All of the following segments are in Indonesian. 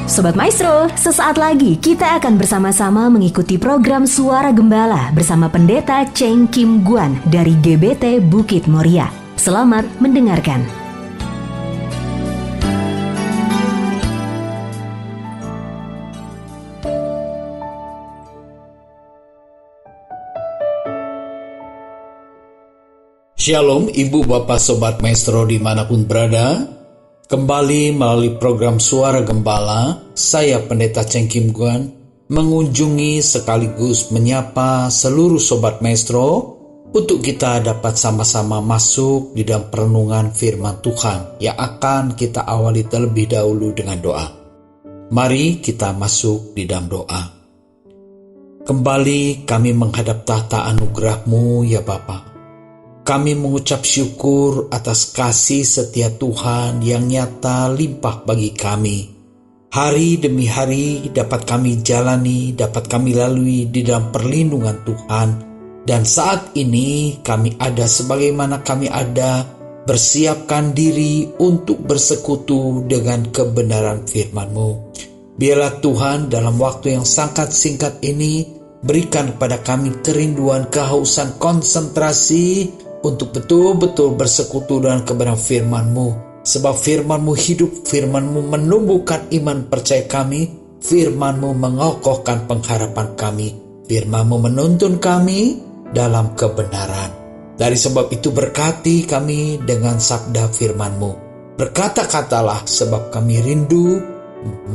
Sobat Maestro, sesaat lagi kita akan bersama-sama mengikuti program Suara Gembala bersama Pendeta Cheng Kim Guan dari GBT Bukit Moria. Selamat mendengarkan. Shalom Ibu Bapak Sobat Maestro dimanapun berada. Kembali melalui program Suara Gembala, saya Pendeta Cheng Kim Guan mengunjungi sekaligus menyapa seluruh Sobat Maestro untuk kita dapat sama-sama masuk di dalam perenungan firman Tuhan yang akan kita awali terlebih dahulu dengan doa. Mari kita masuk di dalam doa. Kembali kami menghadap tahta anugerah-Mu ya Bapa. Kami mengucap syukur atas kasih setia Tuhan yang nyata limpah bagi kami. Hari demi hari dapat kami jalani, dapat kami lalui di dalam perlindungan Tuhan. Dan saat ini kami ada sebagaimana kami ada, bersiapkan diri untuk bersekutu dengan kebenaran firman-Mu. Biarlah Tuhan dalam waktu yang sangat singkat ini, berikan kepada kami kerinduan, kehausan, konsentrasi, untuk betul-betul bersekutu dengan kebenaran firman-Mu. Sebab firman-Mu hidup, firman-Mu menumbuhkan iman percaya kami, firman-Mu mengokohkan pengharapan kami, firman-Mu menuntun kami dalam kebenaran. Dari sebab itu berkati kami dengan sabda firman-Mu. Berkata-katalah sebab kami rindu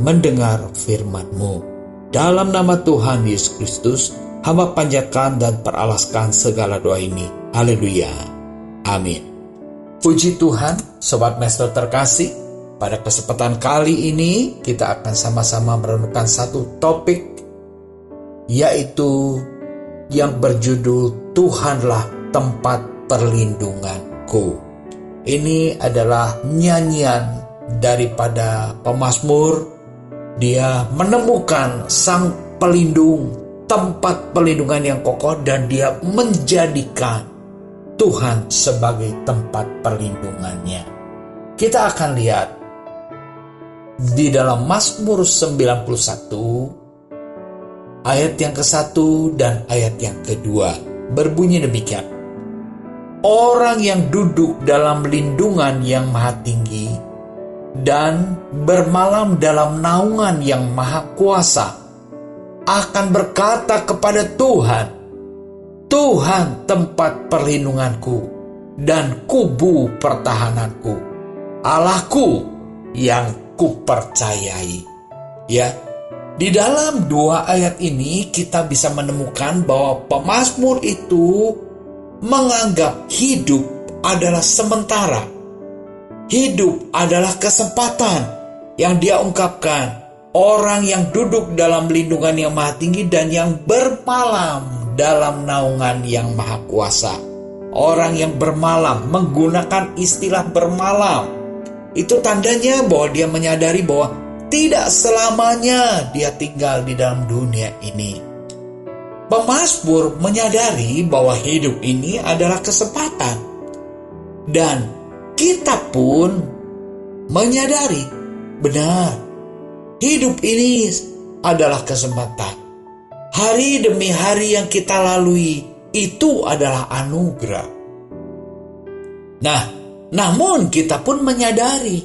mendengar firman-Mu. Dalam nama Tuhan Yesus Kristus, hamba panjatkan dan peralaskan segala doa ini. Haleluya. Amin. Puji Tuhan, Sobat Maestro terkasih. Pada kesempatan kali ini kita akan sama-sama merenungkan satu topik, yaitu yang berjudul Tuhanlah tempat perlindunganku. Ini adalah nyanyian daripada pemazmur. Dia menemukan sang pelindung, tempat perlindungan yang kokoh, dan dia menjadikan Tuhan sebagai tempat perlindungannya. Kita akan lihat di dalam Mazmur 91 ayat yang ke-1 dan ayat yang kedua, berbunyi demikian. Orang yang duduk dalam lindungan yang maha tinggi dan bermalam dalam naungan yang maha kuasa akan berkata kepada Tuhan, Tuhan tempat perlindunganku dan kubu pertahananku, Allahku yang kupercayai. Ya, di dalam dua ayat ini kita bisa menemukan bahwa pemazmur itu menganggap hidup adalah sementara. Hidup adalah kesempatan yang dia ungkapkan. Orang yang duduk dalam lindungan yang maha tinggi dan yang bermalam dalam naungan yang maha kuasa. Orang yang bermalam, menggunakan istilah bermalam, itu tandanya bahwa dia menyadari bahwa tidak selamanya dia tinggal di dalam dunia ini. Pemazmur menyadari bahwa hidup ini adalah kesempatan. Dan kita pun menyadari, benar, hidup ini adalah kesempatan. Hari demi hari yang kita lalui itu adalah anugerah. Nah, namun kita pun menyadari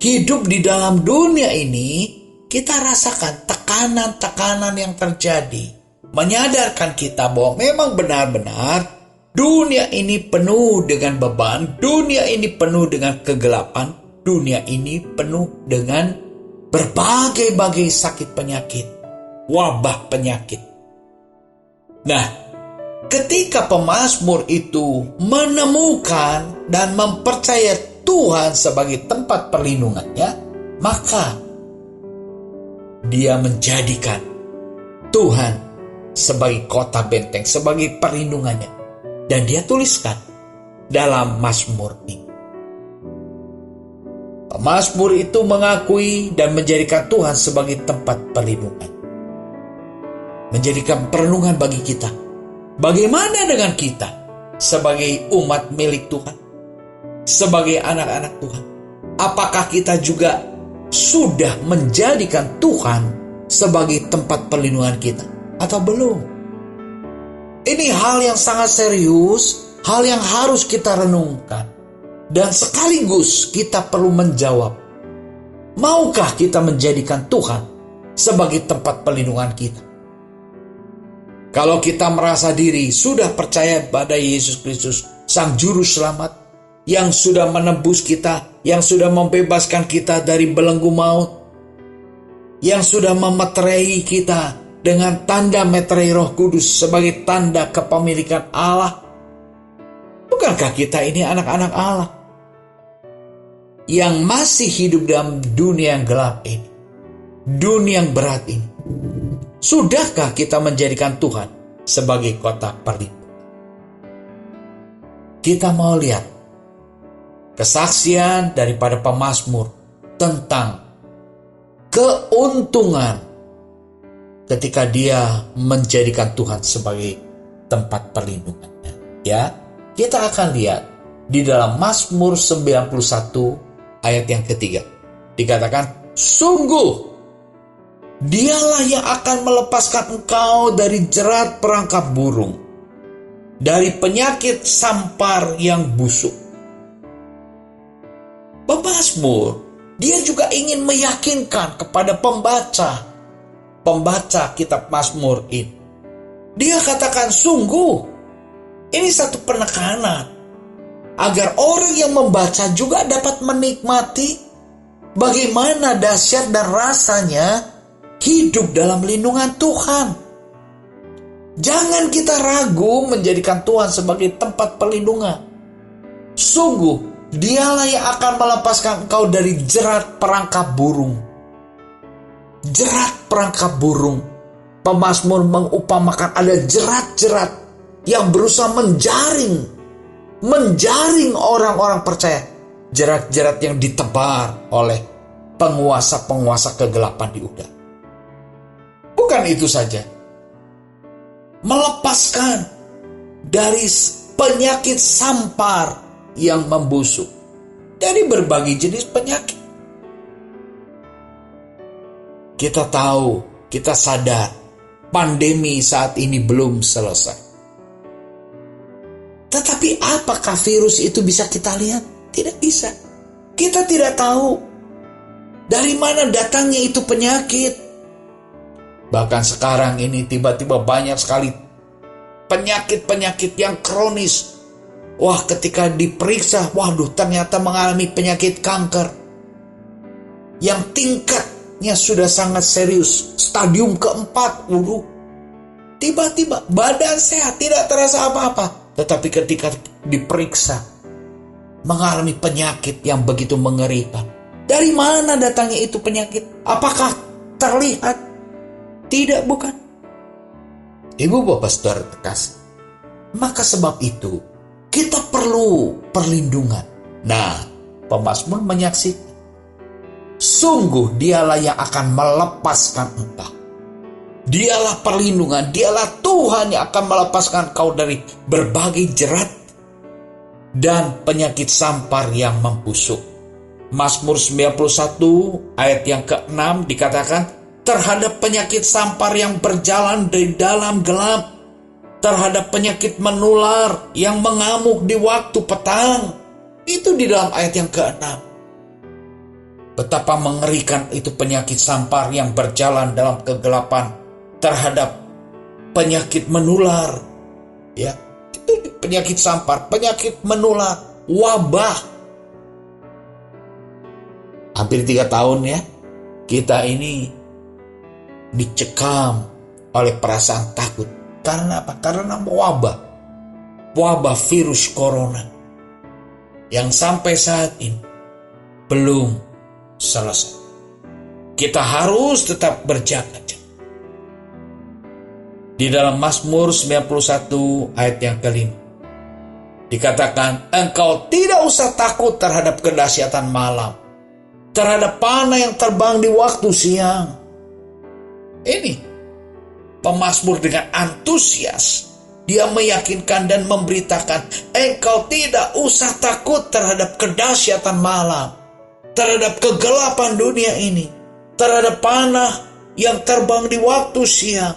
hidup di dalam dunia ini, kita rasakan tekanan-tekanan yang terjadi, menyadarkan kita bahwa memang benar-benar dunia ini penuh dengan beban, dunia ini penuh dengan kegelapan, dunia ini penuh dengan berbagai-bagai sakit penyakit, wabah penyakit. Nah, ketika pemazmur itu menemukan dan mempercayai Tuhan sebagai tempat perlindungannya, maka dia menjadikan Tuhan sebagai kota benteng, sebagai perlindungannya. Dan dia tuliskan dalam Mazmur ini. Pemazmur itu mengakui dan menjadikan Tuhan sebagai tempat perlindungan. Menjadikan perlindungan bagi kita. Bagaimana dengan kita sebagai umat milik Tuhan? Sebagai anak-anak Tuhan? Apakah kita juga sudah menjadikan Tuhan sebagai tempat perlindungan kita atau belum? Ini hal yang sangat serius, hal yang harus kita renungkan. Dan sekaligus kita perlu menjawab, maukah kita menjadikan Tuhan sebagai tempat perlindungan kita? Kalau kita merasa diri sudah percaya pada Yesus Kristus, Sang Juru Selamat, yang sudah menebus kita, yang sudah membebaskan kita dari belenggu maut, yang sudah memeterai kita dengan tanda meterai Roh Kudus sebagai tanda kepemilikan Allah, bukankah kita ini anak-anak Allah yang masih hidup dalam dunia yang gelap ini, dunia yang berat ini? Sudahkah kita menjadikan Tuhan sebagai kota perlindungan? Kita mau lihat kesaksian daripada pemazmur tentang keuntungan ketika dia menjadikan Tuhan sebagai tempat perlindungannya. Ya, kita akan lihat di dalam Mazmur 91 ayat yang ketiga. Dikatakan, sungguh Dialah yang akan melepaskan engkau dari jerat perangkap burung, dari penyakit sampar yang busuk. Pemazmur, dia juga ingin meyakinkan kepada pembaca kitab Mazmur ini. Dia katakan sungguh, ini satu penekanan agar orang yang membaca juga dapat menikmati bagaimana dahsyat dan rasanya hidup dalam lindungan Tuhan. Jangan kita ragu menjadikan Tuhan sebagai tempat perlindungan. Sungguh, Dialah yang akan melepaskan engkau dari jerat perangkap burung. Jerat perangkap burung. Pemazmur mengumpamakan ada jerat-jerat yang berusaha menjaring orang-orang percaya. Jerat-jerat yang ditebar oleh penguasa-penguasa kegelapan di udara. Bukan itu saja. Melepaskan dari penyakit sampar yang membusuk, dari berbagai jenis penyakit. Kita tahu, kita sadar, pandemi saat ini belum selesai. Tetapi apakah virus itu bisa kita lihat? Tidak bisa. Kita tidak tahu dari mana datangnya itu penyakit. Bahkan sekarang ini tiba-tiba banyak sekali penyakit-penyakit yang kronis. Wah, ketika diperiksa, waduh, ternyata mengalami penyakit kanker yang tingkatnya sudah sangat serius, stadium keempat. Waduh, tiba-tiba badan sehat, tidak terasa apa-apa, tetapi ketika diperiksa mengalami penyakit yang begitu mengerikan. Dari mana datangnya itu penyakit? Apakah terlihat? Tidak, bukan. Ibu bapak saudara terkasih, maka sebab itu kita perlu perlindungan. Nah, pemazmur menyaksikan, sungguh Dialah yang akan melepaskan engkau. Dialah perlindungan, Dialah Tuhan yang akan melepaskan engkau dari berbagai jerat dan penyakit sampar yang membusuk. Mazmur 91 ayat yang ke-6 dikatakan, terhadap penyakit sampar yang berjalan di dalam gelap, terhadap penyakit menular yang mengamuk di waktu petang. Itu di dalam ayat yang ke-6. Betapa mengerikan itu penyakit sampar yang berjalan dalam kegelapan, terhadap penyakit menular. Ya, itu penyakit sampar, penyakit menular, wabah. Hampir 3 tahun ya, kita ini dicekam oleh perasaan takut. Karena apa? Karena wabah virus corona yang sampai saat ini belum selesai. Kita harus tetap berjaga-jaga. Di dalam Mazmur 91 ayat yang ke-5 dikatakan, engkau tidak usah takut terhadap kedahsyatan malam, terhadap panah yang terbang di waktu siang. Ini pemazmur dengan antusias, dia meyakinkan dan memberitakan, engkau tidak usah takut terhadap kedahsyatan malam, terhadap kegelapan dunia ini, terhadap panah yang terbang di waktu siang.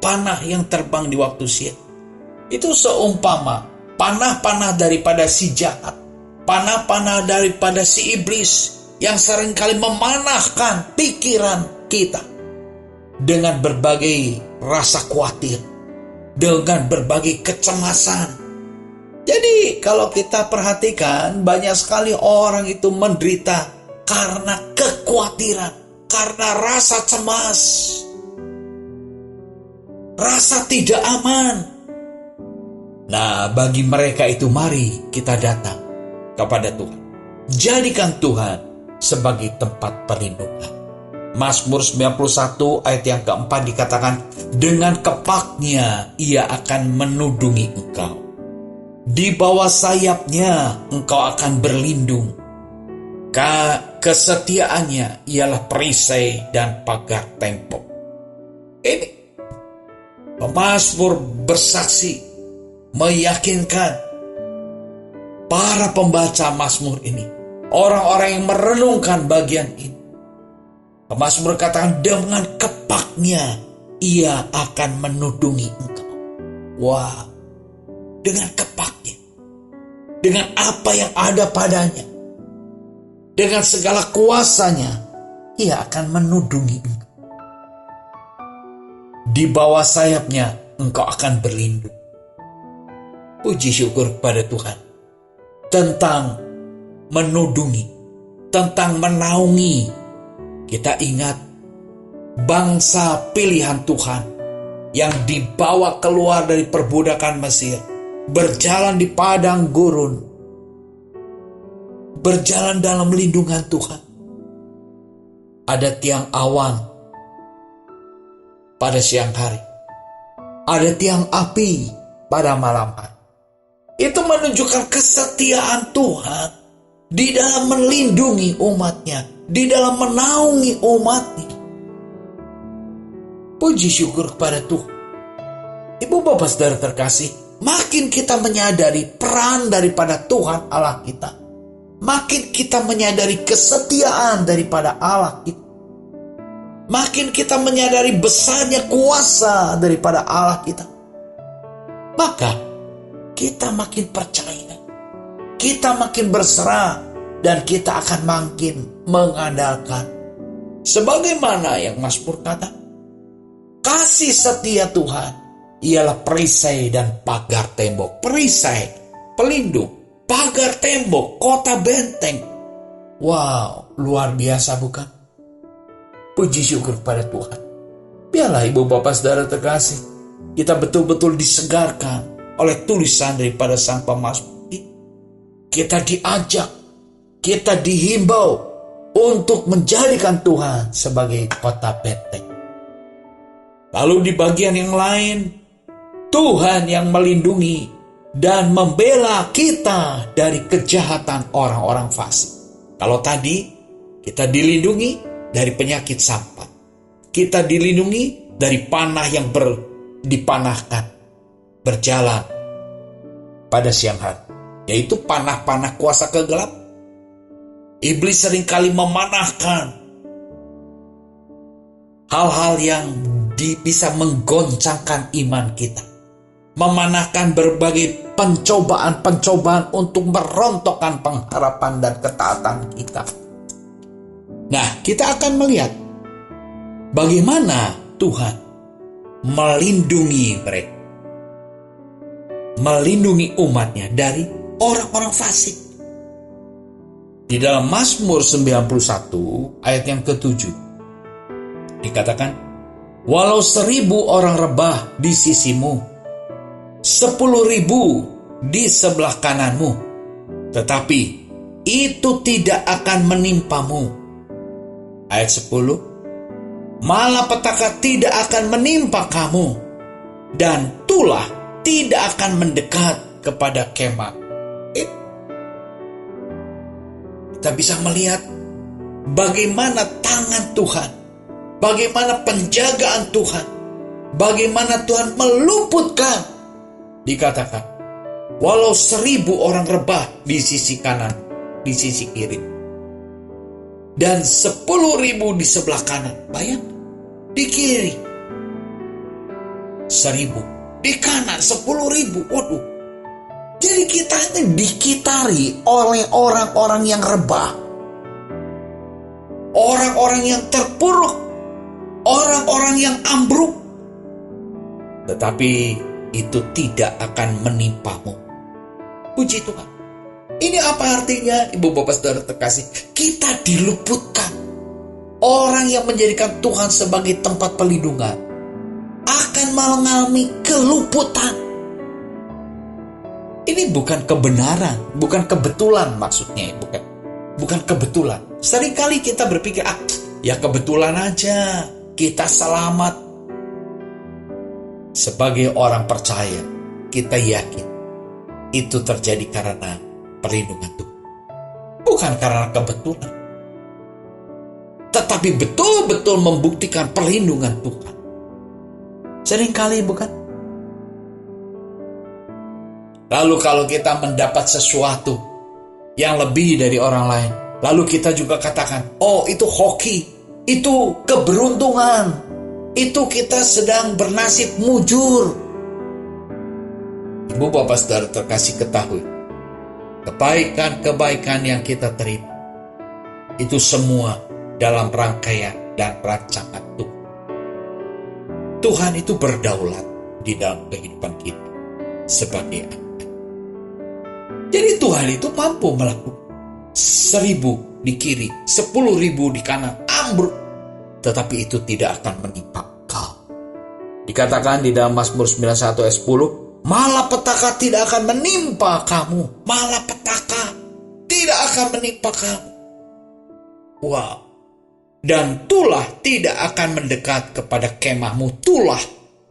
Panah yang terbang di waktu siang itu seumpama panah-panah daripada si jahat, panah-panah daripada si iblis yang seringkali memanahkan pikiran kita dengan berbagai rasa khawatir, dengan berbagai kecemasan. Jadi kalau kita perhatikan, banyak sekali orang itu menderita karena kekhawatiran, karena rasa cemas, rasa tidak aman. Nah, bagi mereka itu mari kita datang kepada Tuhan. Jadikan Tuhan sebagai tempat perlindungan. Mazmur 91 ayat yang keempat dikatakan, dengan kepaknya ia akan menudungi engkau. Di bawah sayapnya engkau akan berlindung. Kesetiaannya ialah perisai dan pagar tembok. Ini pemazmur bersaksi, meyakinkan para pembaca mazmur ini, orang-orang yang merenungkan bagian ini. Pemazmur katakan, dengan kepaknya ia akan menudungi engkau. Wah, dengan kepaknya, dengan apa yang ada padanya, dengan segala kuasanya, ia akan menudungi engkau. Di bawah sayapnya engkau akan berlindung. Puji syukur kepada Tuhan tentang menudungi, tentang menaungi. Kita ingat bangsa pilihan Tuhan yang dibawa keluar dari perbudakan Mesir, berjalan di padang gurun, berjalan dalam lindungan Tuhan. Ada tiang awan pada siang hari, ada tiang api pada malam hari. Itu menunjukkan kesetiaan Tuhan di dalam melindungi umatnya, di dalam menaungi umatnya. Puji syukur kepada Tuhan. Ibu bapak saudara terkasih, makin kita menyadari peran daripada Tuhan Allah kita, makin kita menyadari kesetiaan daripada Allah kita, makin kita menyadari besarnya kuasa daripada Allah kita, maka kita makin percaya, kita makin berserah, dan kita akan makin mengandalkan. Sebagaimana yang Mazmur kata, kasih setia Tuhan ialah perisai dan pagar tembok. Perisai, pelindung, pagar tembok, kota benteng. Wow, luar biasa bukan? Puji syukur pada Tuhan. Biarlah ibu bapak saudara terkasih, kita betul-betul disegarkan oleh tulisan daripada sang pemazmur. Kita diajak, kita dihimbau untuk menjadikan Tuhan sebagai kota benteng. Lalu di bagian yang lain, Tuhan yang melindungi dan membela kita dari kejahatan orang-orang fasik. Kalau tadi kita dilindungi dari penyakit sampat, kita dilindungi dari panah yang dipanahkan berjalan pada siang hari, yaitu panah-panah kuasa kegelapan. Iblis seringkali memanahkan hal-hal yang bisa menggoncangkan iman kita, memanahkan berbagai pencobaan-pencobaan untuk merontokkan pengharapan dan ketaatan kita. Nah, kita akan melihat bagaimana Tuhan melindungi mereka, melindungi umatnya dari orang-orang fasik. Di dalam Mazmur 91 ayat yang ke-7 dikatakan, walau 1000 orang rebah di sisimu, 10.000 di sebelah kananmu, tetapi itu tidak akan menimpamu. Ayat 10, malapetaka tidak akan menimpa kamu, dan tulah tidak akan mendekat kepada kemah. Kita bisa melihat bagaimana tangan Tuhan, bagaimana penjagaan Tuhan, bagaimana Tuhan meluputkan. Dikatakan, walau 1000 orang rebah di sisi kanan, di sisi kiri. Dan 10.000 di sebelah kanan. Bayang, di kiri 1.000, di kanan 10.000. Waduh. Jadi kita ini dikitari oleh orang-orang yang rebah, orang-orang yang terpuruk, orang-orang yang ambruk. Tetapi itu tidak akan menimpamu. Puji Tuhan. Ini apa artinya, Ibu Bapak Saudara terkasih? Kita diluputkan. Orang yang menjadikan Tuhan sebagai tempat perlindungan akan mengalami keluputan. Ini bukan kebenaran, bukan kebetulan maksudnya, bukan kebetulan. Seringkali kita berpikir, ya kebetulan aja kita selamat. Sebagai orang percaya, kita yakin itu terjadi karena perlindungan Tuhan. Bukan karena kebetulan. Tetapi betul-betul membuktikan perlindungan Tuhan. Seringkali bukan? Lalu kalau kita mendapat sesuatu yang lebih dari orang lain, lalu kita juga katakan, oh itu hoki, itu keberuntungan, itu kita sedang bernasib mujur. Ibu Bapak Saudara terkasih, ketahui, kebaikan-kebaikan yang kita terima, itu semua dalam rangkaian dan rancangan Tuhan. Tuhan itu berdaulat di dalam kehidupan kita sebagai anak. Jadi Tuhan itu mampu melakukan 1.000 di kiri, 10.000 di kanan, ambruk. Tetapi itu tidak akan menimpa kau. Dikatakan di dalam Mazmur 91 ayat 10, malapetaka tidak akan menimpa kamu. Malapetaka tidak akan menimpa kamu. Wow. Dan tulah tidak akan mendekat kepada kemahmu. Tulah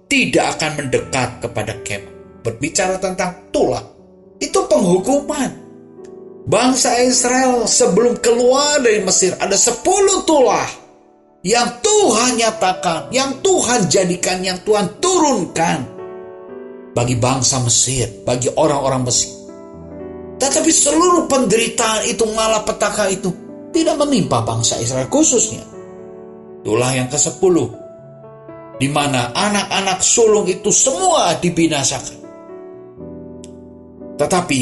tidak akan mendekat kepada kemah. Berbicara tentang tulah, itu penghukuman. Bangsa Israel sebelum keluar dari Mesir ada 10 tulah yang Tuhan nyatakan, yang Tuhan jadikan, yang Tuhan turunkan bagi bangsa Mesir, bagi orang-orang Mesir. Tetapi seluruh penderitaan itu, malapetaka itu tidak menimpa bangsa Israel khususnya. Tulah yang ke-10, di mana anak-anak sulung itu semua dibinasakan. Tetapi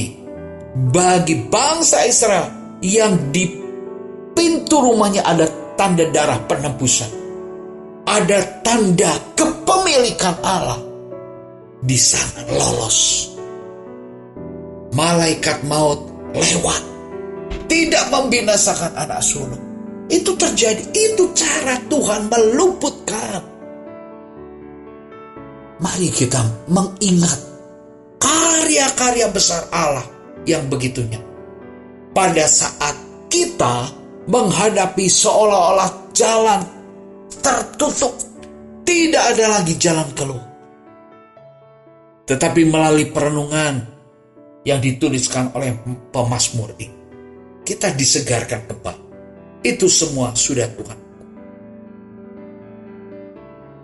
bagi bangsa Israel yang di pintu rumahnya ada tanda darah penebusan, ada tanda kepemilikan Allah, di sana lolos. Malaikat maut lewat, tidak membinasakan anak sulung. Itu terjadi, itu cara Tuhan meluputkan. Mari kita mengingat karya-karya besar Allah yang begitunya. Pada saat kita menghadapi seolah-olah jalan tertutup, tidak ada lagi jalan keluar. Tetapi melalui perenungan yang dituliskan oleh pemazmur ini, kita disegarkan kembali. Itu semua sudah Tuhan.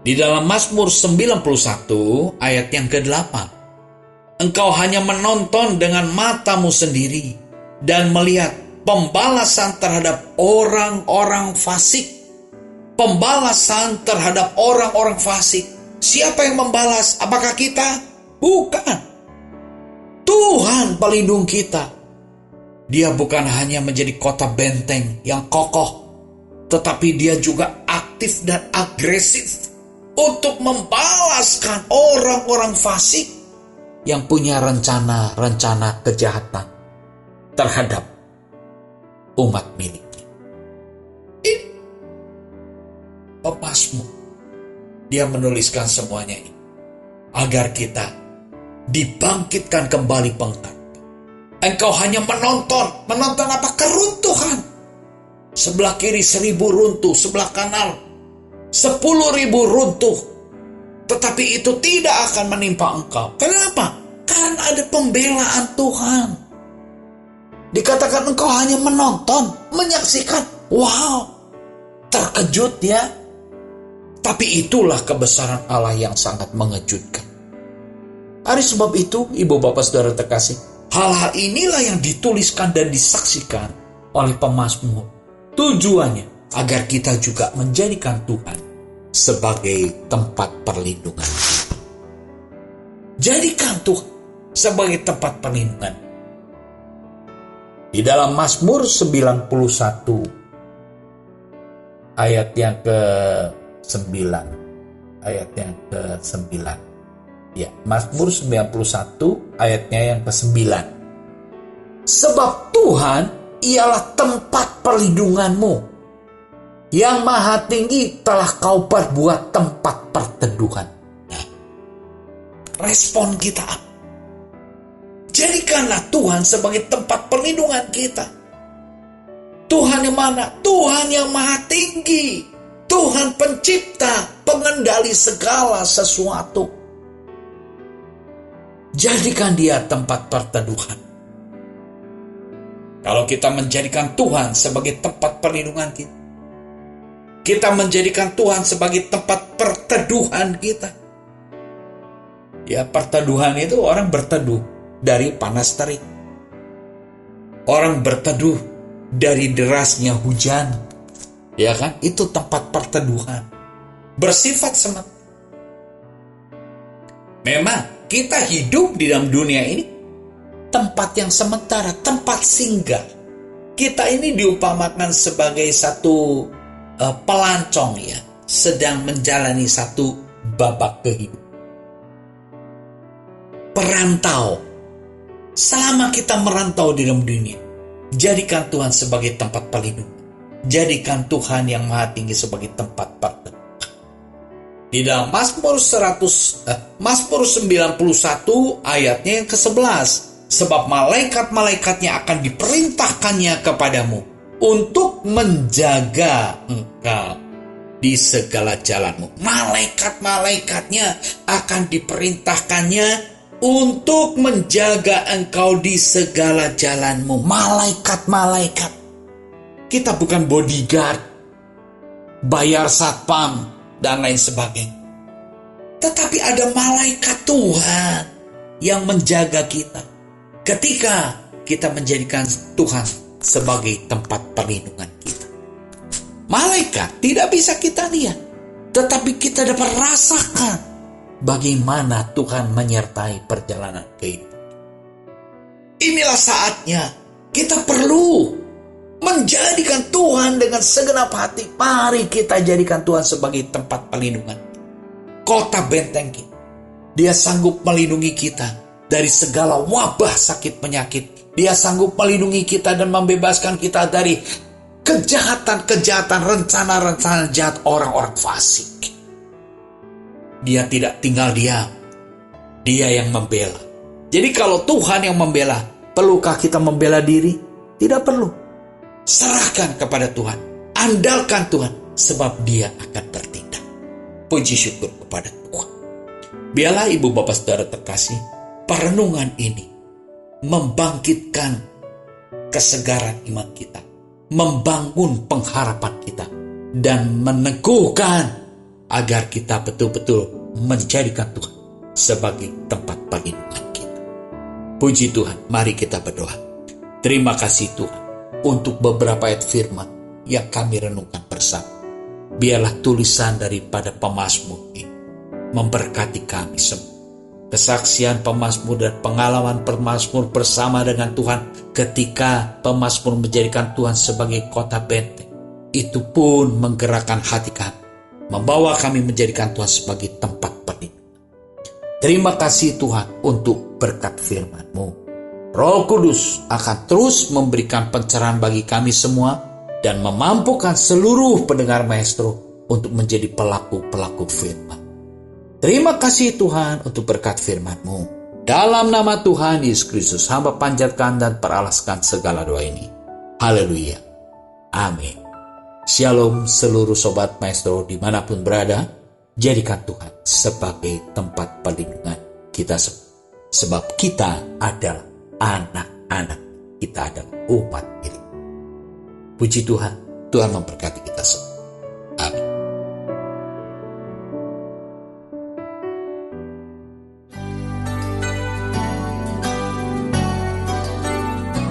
Di dalam Mazmur 91 ayat yang ke-8, engkau hanya menonton dengan matamu sendiri dan melihat pembalasan terhadap orang-orang fasik. Pembalasan terhadap orang-orang fasik. Siapa yang membalas? Apakah kita? Bukan. Tuhan pelindung kita. Dia bukan hanya menjadi kota benteng yang kokoh, tetapi dia juga aktif dan agresif untuk membalaskan orang-orang fasik yang punya rencana-rencana kejahatan terhadap umat miliknya. Ini pemazmur, dia menuliskan semuanya ini agar kita dibangkitkan kembali pengharapan. Engkau hanya menonton apa? Keruntuhan. Sebelah kiri 1.000 runtuh, sebelah kanan 10.000 runtuh. Tetapi itu tidak akan menimpa engkau. Kenapa? Karena ada pembelaan Tuhan. Dikatakan engkau hanya menonton, menyaksikan. Wow, terkejut ya. Tapi itulah kebesaran Allah yang sangat mengejutkan. Oleh sebab itu, Ibu Bapak Saudara terkasih, Hal-hal inilah yang dituliskan dan disaksikan oleh pemazmur. Tujuannya agar kita juga menjadikan Tuhan sebagai tempat perlindungan. Jadikan Tuhan sebagai tempat perlindungan. Di dalam Mazmur 91 ayat yang ke-9. Ayat yang ke-9. Ya, Mazmur 91 ayatnya yang ke-9. Sebab Tuhan ialah tempat perlindunganmu. Yang Maha Tinggi telah kau perbuat tempat perteduhan. Nah, respon kita apa? Jadikanlah Tuhan sebagai tempat perlindungan kita. Tuhan yang mana? Tuhan yang Maha Tinggi. Tuhan pencipta, pengendali segala sesuatu. Jadikan dia tempat perteduhan. Kalau kita menjadikan Tuhan sebagai tempat perlindungan kita, kita menjadikan Tuhan sebagai tempat perteduhan kita. Ya, perteduhan itu orang berteduh dari panas terik. Orang berteduh dari derasnya hujan. Ya kan? Itu tempat perteduhan. Bersifat sementara. Memang kita hidup di dalam dunia ini tempat yang sementara, tempat singgah. Kita ini diumpamakan sebagai satu pelancong ya, sedang menjalani satu babak kehidupan. Perantau. Selama kita merantau di dalam dunia, jadikan Tuhan sebagai tempat perlindungan. Jadikan Tuhan yang Maha Tinggi sebagai tempat perteduhan. Di dalam Mazmur 91 ayatnya yang ke-11. Sebab malaikat-malaikatnya akan diperintahkannya kepadamu untuk menjaga engkau di segala jalanmu. Malaikat-malaikatnya akan diperintahkannya untuk menjaga engkau di segala jalanmu. Malaikat-malaikat. Kita bukan bodyguard, bayar satpam, dan lain sebagainya. Tetapi ada malaikat Tuhan yang menjaga kita. Ketika kita menjadikan Tuhan sebagai tempat perlindungan kita. Malaikat tidak bisa kita lihat, tetapi kita dapat rasakan bagaimana Tuhan menyertai perjalanan kehidupan. Inilah saatnya kita perlu menjadikan Tuhan dengan segenap hati. Mari kita jadikan Tuhan sebagai tempat perlindungan. Kota benteng kita. Dia sanggup melindungi kita dari segala wabah sakit penyakit. Dia sanggup melindungi kita dan membebaskan kita dari kejahatan-kejahatan, rencana-rencana jahat orang-orang fasik. Dia tidak tinggal diam. Dia yang membela. Jadi kalau Tuhan yang membela, perlukah kita membela diri? Tidak perlu. Serahkan kepada Tuhan. Andalkan Tuhan, sebab Dia akan bertindak. Puji syukur kepada Tuhan. Biarlah ibu bapak saudara terkasih, perenungan ini membangkitkan kesegaran iman kita, membangun pengharapan kita, dan meneguhkan agar kita betul-betul menjadikan Tuhan sebagai tempat perlindungan kita. Puji Tuhan, mari kita berdoa. Terima kasih Tuhan untuk beberapa ayat firman yang kami renungkan bersama. Biarlah tulisan daripada pemazmur ini memberkati kami semua. Kesaksian pemazmur dan pengalaman pemazmur bersama dengan Tuhan ketika pemazmur menjadikan Tuhan sebagai kota benteng, itu pun menggerakkan hati kami, membawa kami menjadikan Tuhan sebagai tempat perlindungan. Terima kasih Tuhan untuk berkat firman-Mu. Roh Kudus akan terus memberikan pencerahan bagi kami semua dan memampukan seluruh pendengar Maestro untuk menjadi pelaku-pelaku firman. Terima kasih Tuhan untuk berkat firman-Mu. Dalam nama Tuhan Yesus Kristus, hamba panjatkan dan peralaskan segala doa ini. Haleluya. Amin. Shalom seluruh sobat Maestro dimanapun berada. Jadikan Tuhan sebagai tempat perlindungan kita semua. Sebab kita adalah anak-anak, kita adalah umat milik. Puji Tuhan, Tuhan memberkati kita semua. Amin.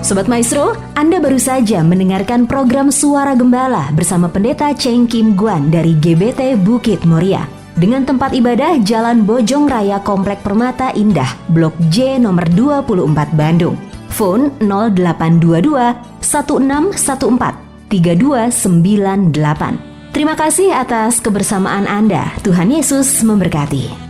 Sobat Maestro, Anda baru saja mendengarkan program Suara Gembala bersama Pendeta Cheng Kim Guan dari GBT Bukit Moria. Dengan tempat ibadah Jalan Bojong Raya Komplek Permata Indah, Blok J nomor 24 Bandung. Phone 0822 1614 3298. Terima kasih atas kebersamaan Anda. Tuhan Yesus memberkati.